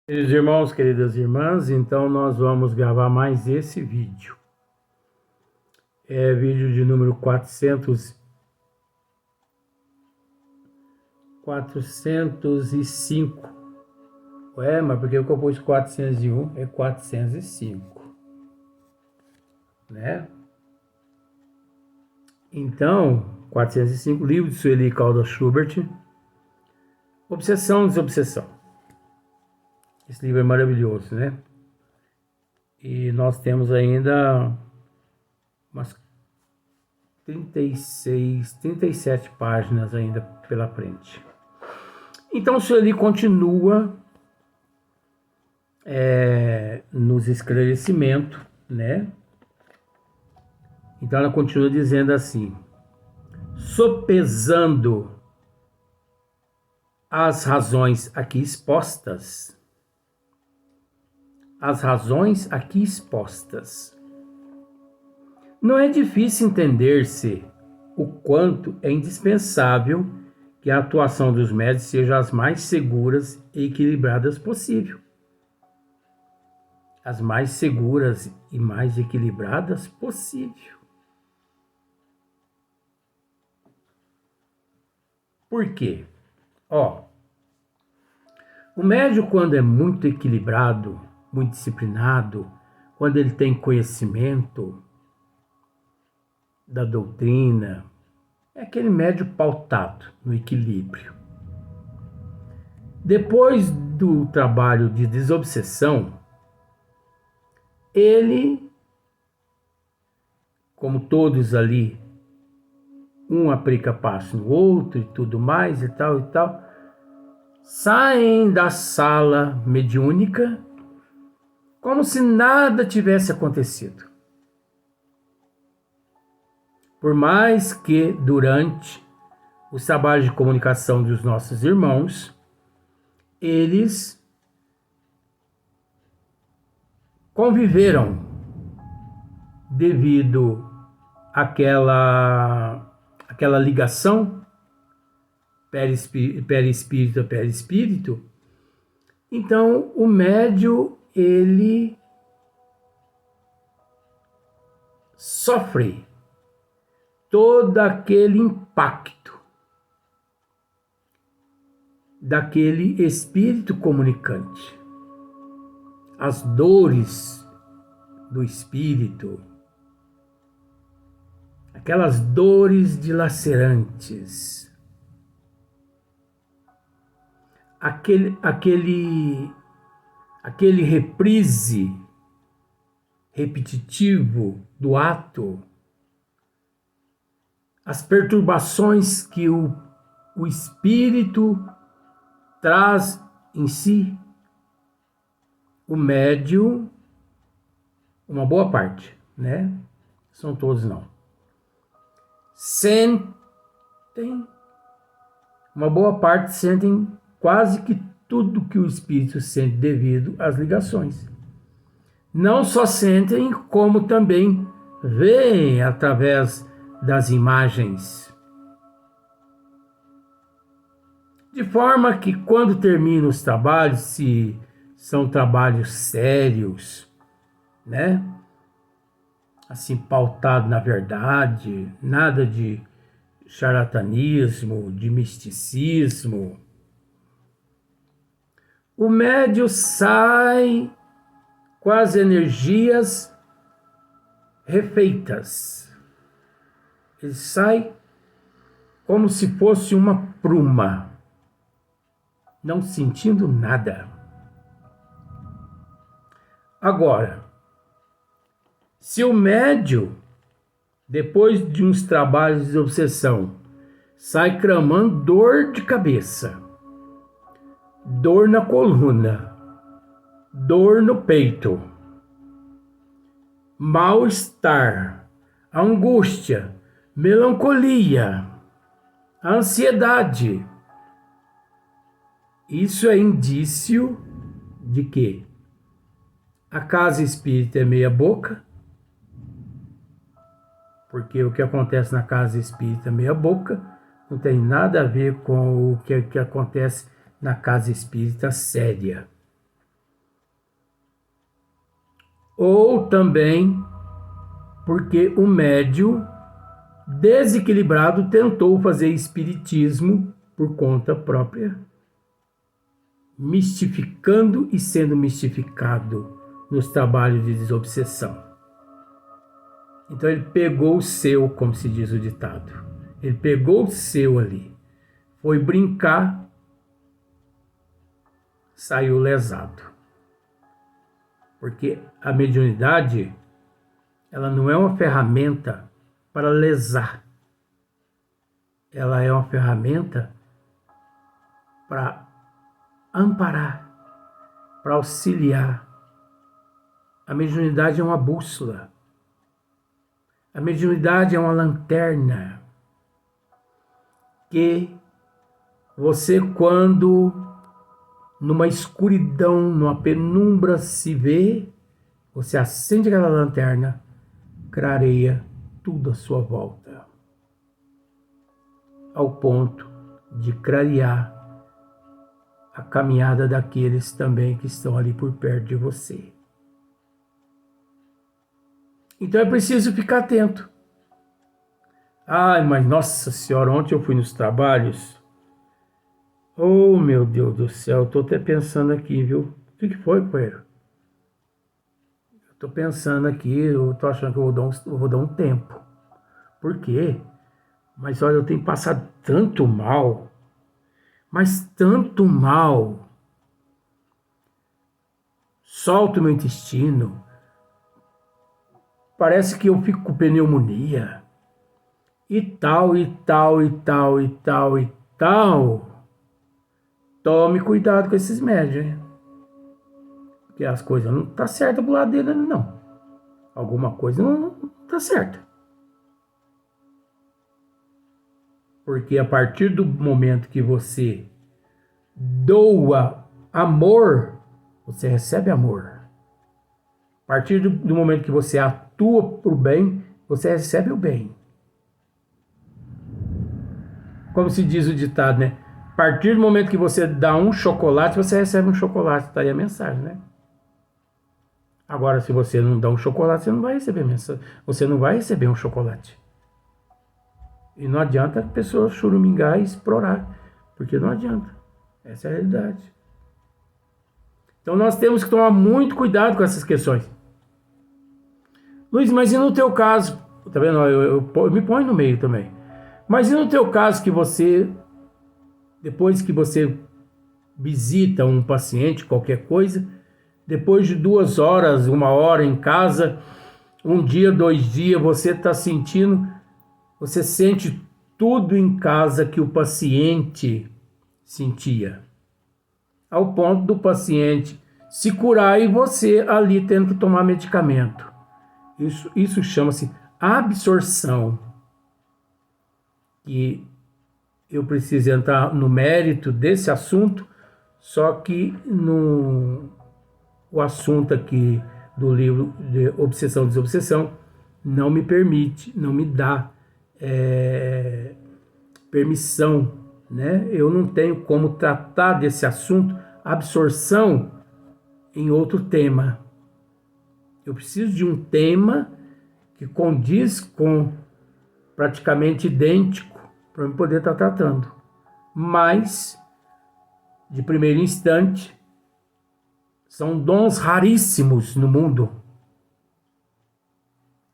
Queridos irmãos, queridas irmãs, então nós vamos gravar mais esse vídeo. É vídeo de número 405. Mas porque eu compus 401, é 405, né? Então, 405, livro de Sueli Caldas Schubert, Obsessão e Desobsessão. Esse livro é maravilhoso, né? E nós temos ainda umas 36, 37 páginas ainda pela frente. Então, Sueli continua nos esclarecimentos, né? Então, ela continua dizendo assim: sopesando as razões aqui expostas, não é difícil entender-se o quanto é indispensável que a atuação dos médicos seja as mais seguras e equilibradas possível. As mais seguras e mais equilibradas possível. Por quê? O médico, quando é muito equilibrado, muito disciplinado, quando ele tem conhecimento da doutrina, é aquele médico pautado no equilíbrio. Depois do trabalho de desobsessão, ele, como todos ali, um aplica passo no outro e tudo mais e tal, saem da sala mediúnica como se nada tivesse acontecido. Por mais que durante os trabalhos de comunicação dos nossos irmãos, eles conviveram devido àquela ligação perispírito a perispírito. Então, o médium, ele sofre todo aquele impacto daquele espírito comunicante, as dores do espírito, aquelas dores dilacerantes, aquele reprise repetitivo do ato, as perturbações que o espírito traz em si. O médium, uma boa parte, né? São todos não. Uma boa parte sentem quase que tudo que o espírito sente devido às ligações. Não só sentem, como também veem através das imagens. De forma que quando terminam os trabalhos, se são trabalhos sérios, né? Assim, pautado na verdade, nada de charlatanismo, de misticismo. O médium sai com as energias refeitas. Ele sai como se fosse uma pruma, não sentindo nada. Agora, se o médium, depois de uns trabalhos de obsessão, sai clamando dor de cabeça, dor na coluna, dor no peito, mal-estar, angústia, melancolia, ansiedade, isso é indício de que a casa espírita é meia boca, porque o que acontece na casa espírita meia boca não tem nada a ver com o que acontece na casa espírita séria. ou também porque o médium desequilibrado tentou fazer espiritismo por conta própria, mistificando e sendo mistificado nos trabalhos de desobsessão. Então ele pegou o seu, como se diz o ditado. Ele pegou o seu ali, foi brincar, saiu lesado. Porque a mediunidade, ela não é uma ferramenta para lesar. Ela é uma ferramenta para amparar, para auxiliar. A mediunidade é uma bússola. A mediunidade é uma lanterna que você, quando numa escuridão, numa penumbra se vê, você acende aquela lanterna, clareia tudo à sua volta, ao ponto de clarear a caminhada daqueles também que estão ali por perto de você. Então é preciso ficar atento. Ai, mas nossa senhora, ontem eu fui nos trabalhos. Oh, meu Deus do céu, eu tô até pensando aqui, viu? O que foi, companheiro? Eu tô pensando aqui, eu tô achando que eu vou dar um tempo. Por quê? Mas olha, eu tenho passado tanto mal, mas tanto mal. Solto meu intestino. Parece que eu fico com pneumonia. E tal, e tal, e tal, e tal, e tal. Tome cuidado com esses médios, hein? Porque as coisas não estão certas pro lado dele, não. Alguma coisa não está certa. Porque a partir do momento que você doa amor, você recebe amor. A partir do momento que você atua pro bem, você recebe o bem. Como se diz o ditado, né? A partir do momento que você dá um chocolate, você recebe um chocolate. Tá aí a mensagem, né? Agora, se você não dá um chocolate, você não vai receber mensagem. Você não vai receber um chocolate. E não adianta a pessoa churumingar e explorar, porque não adianta. Essa é a realidade. Então nós temos que tomar muito cuidado com essas questões. Luiz, mas e no teu caso? Tá vendo? Eu me ponho no meio também. Mas e no teu caso que você, depois que você visita um paciente, qualquer coisa, depois de 2 horas, 1 hora em casa, 1 dia, 2 dias, você está sentindo, você sente tudo em casa que o paciente sentia. Ao ponto do paciente se curar e você ali tendo que tomar medicamento. Isso chama-se absorção. E eu preciso entrar no mérito desse assunto, só que o assunto aqui do livro de Obsessão e Desobsessão não me permite, não me dá permissão, né? Eu não tenho como tratar desse assunto, absorção, em outro tema. Eu preciso de um tema que condiz com praticamente idêntico para eu poder estar tratando. Mas, de primeiro instante, são dons raríssimos no mundo.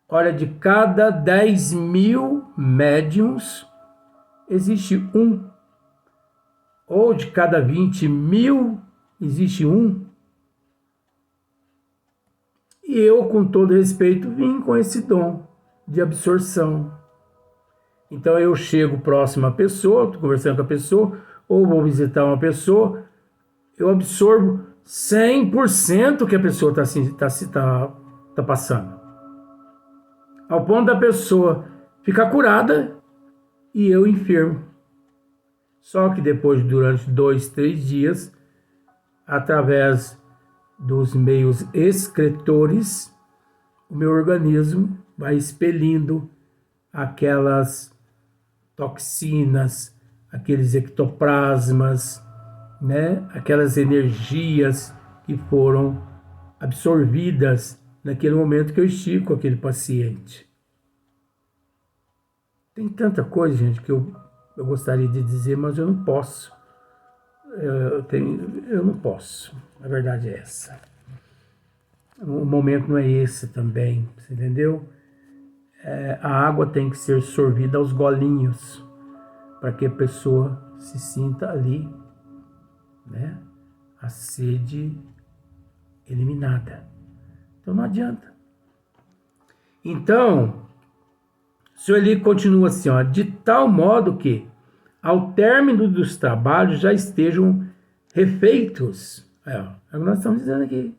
Olha, de cada 10.000 médiums, existe um. Ou de cada 20.000, existe um. E eu, com todo respeito, vim com esse dom de absorção. Então eu chego próximo à pessoa, estou conversando com a pessoa, ou vou visitar uma pessoa, eu absorvo 100% que a pessoa tá passando. Ao ponto da pessoa ficar curada e eu enfermo. Só que depois, durante 2, 3 dias, através dos meios excretores, o meu organismo vai expelindo aquelas toxinas, aqueles ectoplasmas, né? Aquelas energias que foram absorvidas naquele momento que eu estive com aquele paciente. Tem tanta coisa, gente, que eu gostaria de dizer, mas eu não posso. Eu não posso. A verdade é essa. O momento não é esse também, você entendeu? A água tem que ser sorvida aos golinhos, para que a pessoa se sinta ali, né? A sede eliminada. Então não adianta. Então, o senhor Eli continua assim, ó, de tal modo que, ao término dos trabalhos, já estejam refeitos. É o que nós estamos dizendo aqui.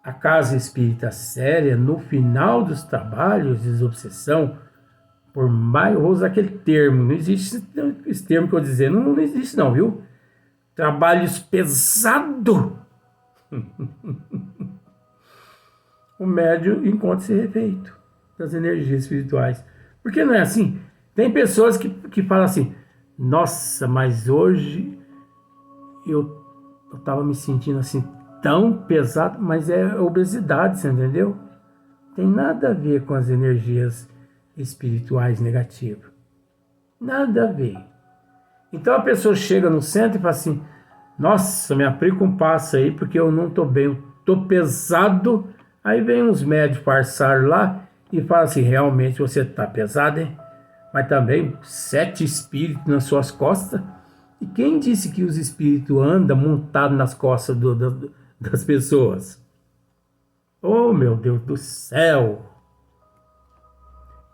A casa espírita séria, no final dos trabalhos de desobsessão, por mais, eu vou usar aquele termo, não existe esse termo que eu vou dizer, não existe não, viu? Trabalhos pesados. O médium encontra-se refeito das energias espirituais. Porque não é assim? Tem pessoas que falam assim, nossa, mas hoje eu estava me sentindo assim tão pesado, mas é obesidade, você entendeu? Tem nada a ver com as energias espirituais negativas. Nada a ver. Então a pessoa chega no centro e fala assim, nossa, me aplica um passo aí porque eu não estou bem, eu estou pesado. Aí vem uns médicos parçados lá e fala assim, realmente você está pesado, hein? Mas também 7 espíritos nas suas costas. E quem disse que os espíritos andam montados nas costas das pessoas? Oh, meu Deus do céu!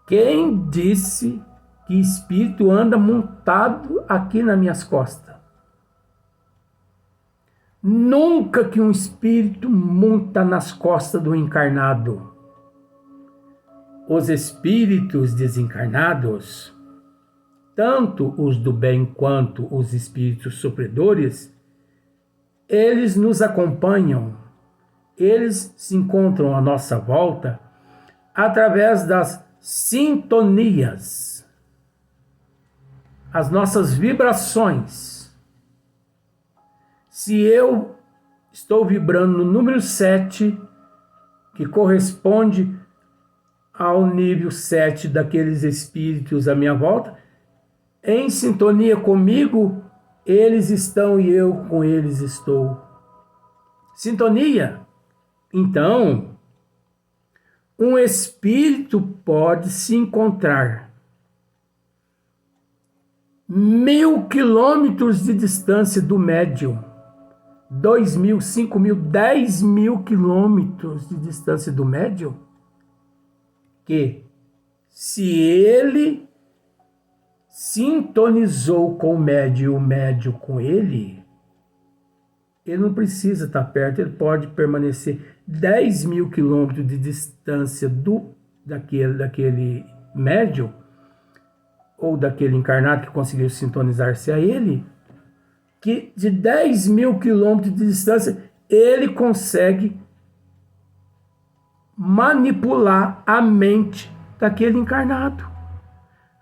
Quem disse que espírito anda montado aqui nas minhas costas? Nunca que um espírito monta nas costas do encarnado. Os espíritos desencarnados, tanto os do bem quanto os espíritos sofredores, eles nos acompanham, eles se encontram à nossa volta através das sintonias, as nossas vibrações. Se eu estou vibrando no número 7, que corresponde ao nível 7 daqueles espíritos à minha volta, em sintonia comigo, eles estão e eu com eles estou. Sintonia. Então, um espírito pode se encontrar 1.000 quilômetros de distância do médium, 2.000, 5.000, 10.000 quilômetros de distância do médium, que se ele sintonizou com o médium com ele não precisa estar perto, ele pode permanecer 10.000 quilômetros de distância daquele médium ou daquele encarnado que conseguiu sintonizar-se a ele, que de 10.000 quilômetros de distância ele consegue manipular a mente daquele encarnado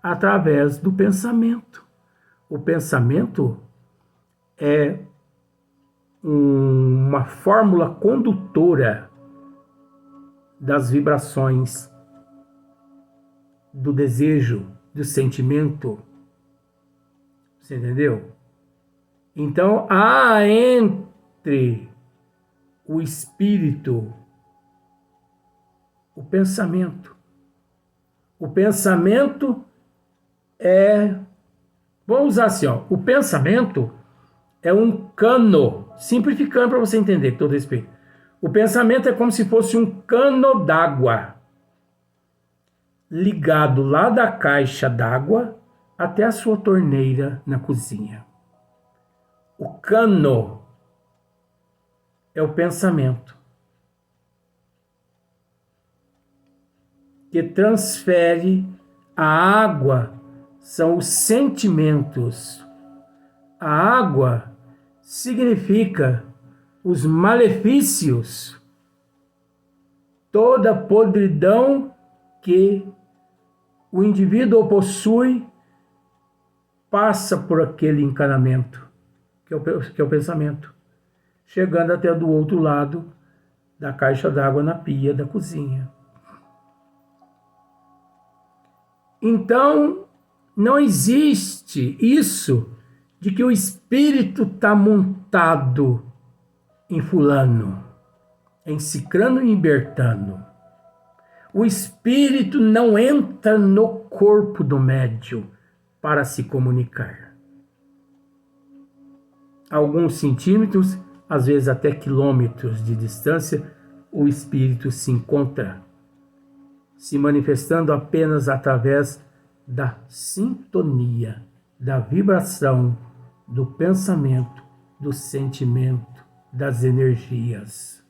através do pensamento. O pensamento é uma fórmula condutora das vibrações, do desejo, do sentimento. Você entendeu? Então, há entre o espírito o pensamento. O pensamento é... Vamos usar assim, ó. O pensamento é um cano, simplificando para você entender, com todo respeito. O pensamento é como se fosse um cano d'água ligado lá da caixa d'água até a sua torneira na cozinha. O cano é o pensamento que transfere a água, são os sentimentos. A água significa os malefícios, toda a podridão que o indivíduo possui passa por aquele encanamento, que é o pensamento, chegando até do outro lado da caixa d'água na pia da cozinha. Então, não existe isso de que o espírito está montado em fulano, em cicrano e em bertano. O espírito não entra no corpo do médium para se comunicar. Alguns centímetros, às vezes até quilômetros de distância, o espírito se encontra, se manifestando apenas através da sintonia, da vibração, do pensamento, do sentimento, das energias.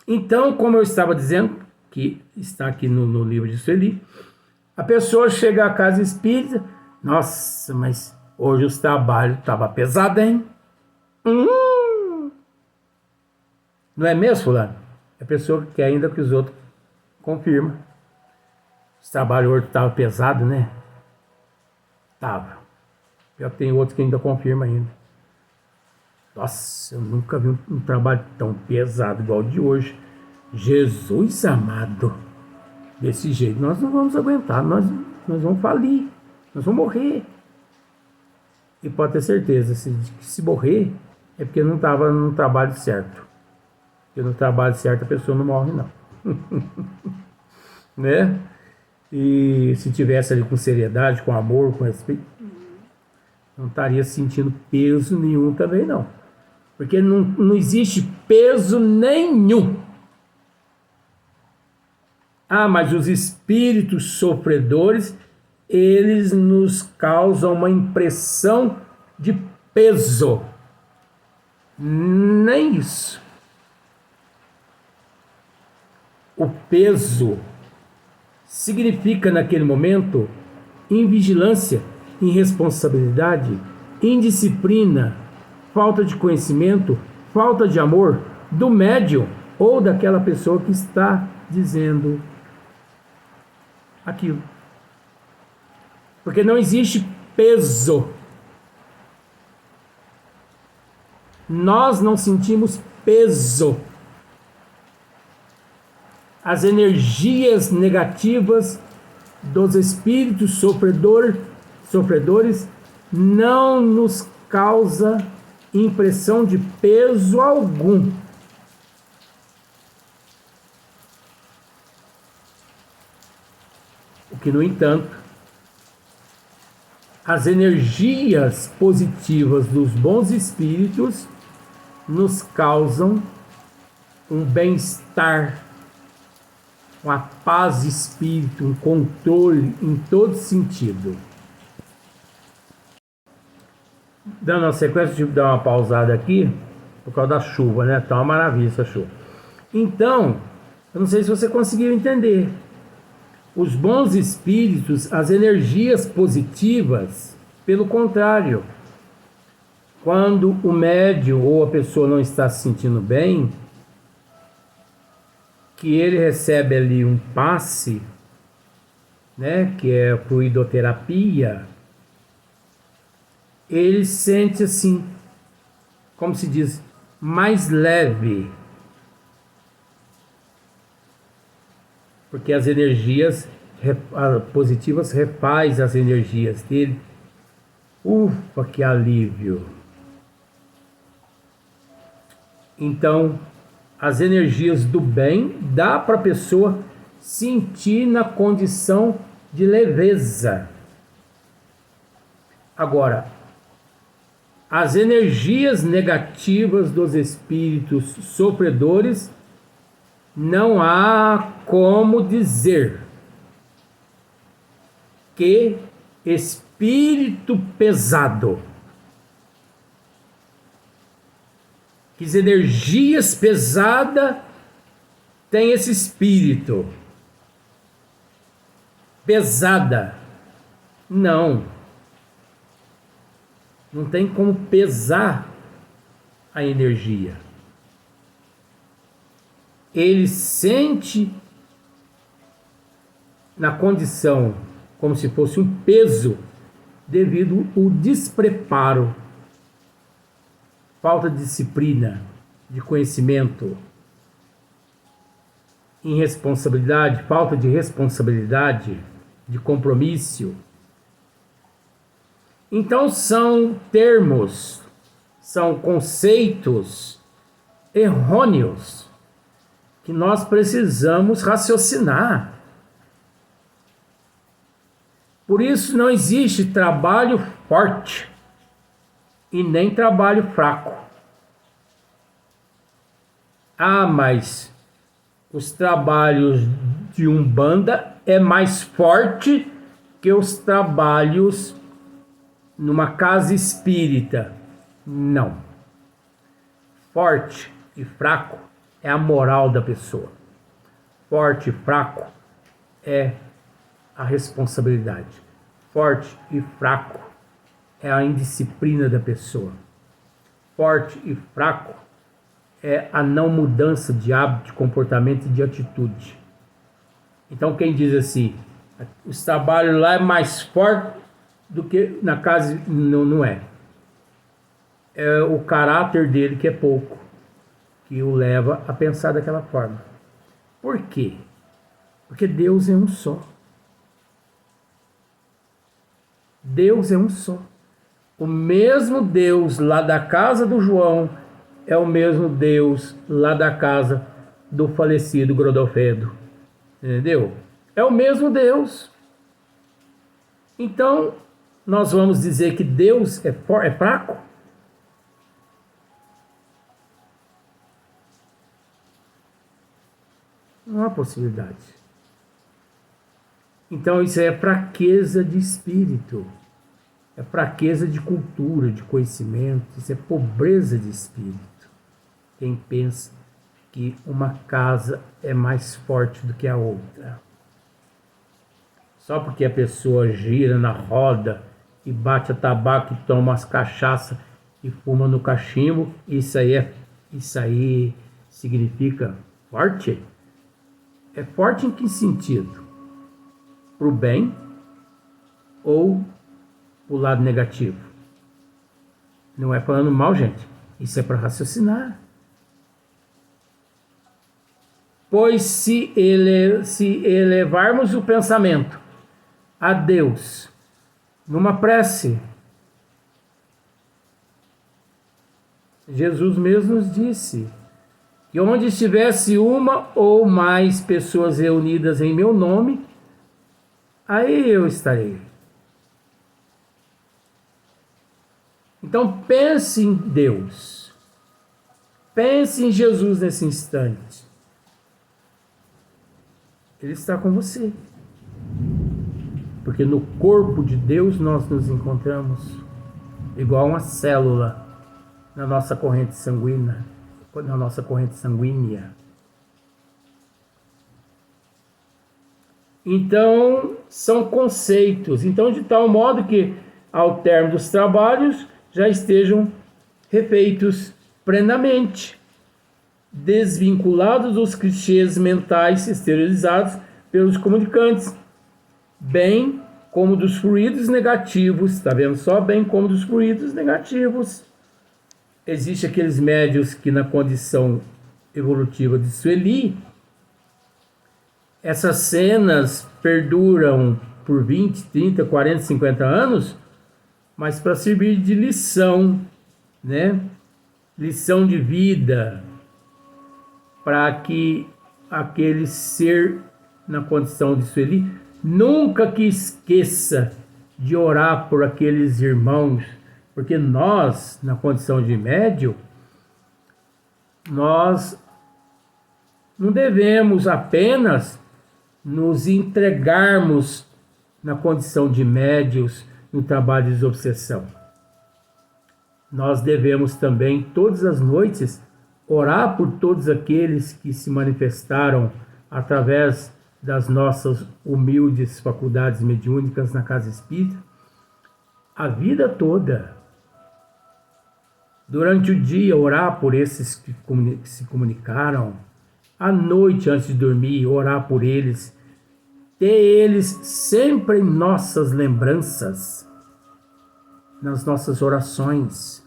Então, como eu estava dizendo, que está aqui no livro de Sueli, a pessoa chega à casa espírita, nossa, mas hoje os trabalhos estavam pesados, hein? Não é mesmo, fulano? A pessoa que quer ainda que os outros confirmam. Os trabalhos hoje estavam pesados, né? Tava. Eu tenho outros que ainda confirmam ainda. Nossa, eu nunca vi um trabalho tão pesado igual o de hoje. Jesus amado. Desse jeito nós não vamos aguentar, nós vamos falir, nós vamos morrer. E pode ter certeza, se morrer é porque não estava no trabalho certo. Porque no trabalho certo a pessoa não morre não. Né? E se tivesse ali com seriedade, com amor, com respeito, não estaria sentindo peso nenhum também não. Porque não existe peso nenhum. Ah, mas os espíritos sofredores, eles nos causam uma impressão de peso. Nem isso. O peso significa, naquele momento, invigilância, irresponsabilidade, indisciplina, falta de conhecimento, falta de amor do médium ou daquela pessoa que está dizendo aquilo. Porque não existe peso. Nós não sentimos peso. As energias negativas dos espíritos sofredores não nos causa impressão de peso algum. O que, no entanto, as energias positivas dos bons espíritos nos causam um bem-estar, uma paz de espírito, um controle em todo sentido. Dando uma sequência, tive que dar uma pausada aqui, por causa da chuva, né? Tá uma maravilha essa chuva. Então, eu não sei se você conseguiu entender. Os bons espíritos, as energias positivas, pelo contrário, quando o médium ou a pessoa não está se sentindo bem, que ele recebe ali um passe, né, que é a fluidoterapia, ele sente assim, como se diz, mais leve. Porque as energias positivas refaz as energias dele. Ufa, que alívio! Então, as energias do bem dá para a pessoa sentir na condição de leveza. Agora, as energias negativas dos espíritos sofredores, não há como dizer que espírito pesado, que as energias pesadas tem esse espírito pesada. Não tem como pesar a energia. Ele sente na condição como se fosse um peso devido ao despreparo, falta de disciplina, de conhecimento, irresponsabilidade, falta de responsabilidade, de compromisso. Então são termos, são conceitos errôneos que nós precisamos raciocinar. Por isso não existe trabalho forte e nem trabalho fraco. Ah, mas os trabalhos de Umbanda é mais forte que os trabalhos numa casa espírita. Não. Forte e fraco é a moral da pessoa. Forte e fraco é a responsabilidade. Forte e fraco é a indisciplina da pessoa. Forte e fraco é a não mudança de hábito, de comportamento e de atitude. Então quem diz assim, os trabalhos lá é mais forte do que na casa, não é. É o caráter dele que é pouco, que o leva a pensar daquela forma. Por quê? Porque Deus é um só. Deus é um só. O mesmo Deus lá da casa do João é o mesmo Deus lá da casa do falecido Godofredo. Entendeu? É o mesmo Deus. Então, nós vamos dizer que Deus é fraco? Não há possibilidade. Então, isso é fraqueza de espírito. É fraqueza de cultura, de conhecimento. Isso é pobreza de espírito. Quem pensa que uma casa é mais forte do que a outra. Só porque a pessoa gira na roda e bate a tabaco e toma as cachaças e fuma no cachimbo, isso aí significa forte? É forte em que sentido? Para o bem ou o lado negativo? Não é falando mal, gente. Isso é para raciocinar. Pois se elevarmos o pensamento a Deus numa prece, Jesus mesmo nos disse que onde estivesse uma ou mais pessoas reunidas em meu nome, aí eu estarei. Então pense em Deus. Pense em Jesus nesse instante. Ele está com você. Porque no corpo de Deus nós nos encontramos igual uma célula na nossa corrente sanguínea. Então, são conceitos. Então, de tal modo que, ao término dos trabalhos, já estejam refeitos plenamente, desvinculados dos clichês mentais esterilizados pelos comunicantes, bem como dos fluidos negativos, está vendo só? Bem como dos fluidos negativos. Existem aqueles médios que na condição evolutiva de Sueli, essas cenas perduram por 20, 30, 40, 50 anos, mas para servir de lição, né? Lição de vida, para que aquele ser na condição de Sueli nunca que esqueça de orar por aqueles irmãos, porque nós, na condição de médio, nós não devemos apenas nos entregarmos na condição de médios no trabalho de desobsessão. Nós devemos também, todas as noites, orar por todos aqueles que se manifestaram através das nossas humildes faculdades mediúnicas na casa espírita, a vida toda. Durante o dia, orar por esses que se comunicaram. À noite, antes de dormir, orar por eles. Ter eles sempre em nossas lembranças, nas nossas orações.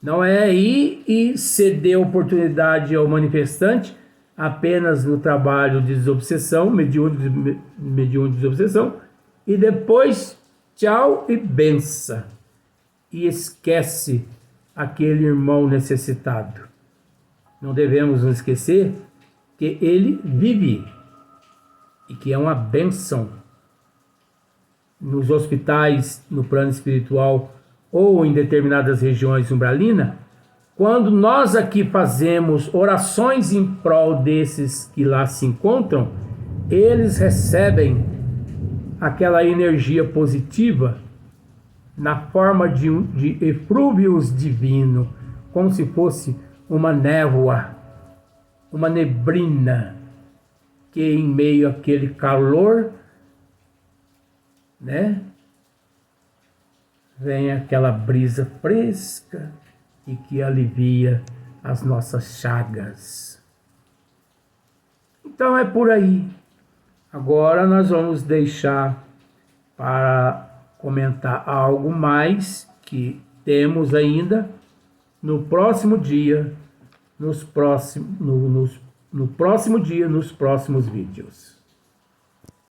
Não é ir e ceder oportunidade ao manifestante apenas no trabalho de desobsessão, mediúnico de desobsessão, e depois tchau e benção. E esquece aquele irmão necessitado. Não devemos nos esquecer que ele vive e que é uma bênção. Nos hospitais, no plano espiritual ou em determinadas regiões umbralinas, quando nós aqui fazemos orações em prol desses que lá se encontram, eles recebem aquela energia positiva na forma de eflúvios divino, como se fosse uma névoa, uma neblina, que em meio àquele calor, né, vem aquela brisa fresca e que alivia as nossas chagas. Então é por aí. Agora nós vamos deixar para comentar algo mais que temos ainda no próximo dia, nos próximos vídeos.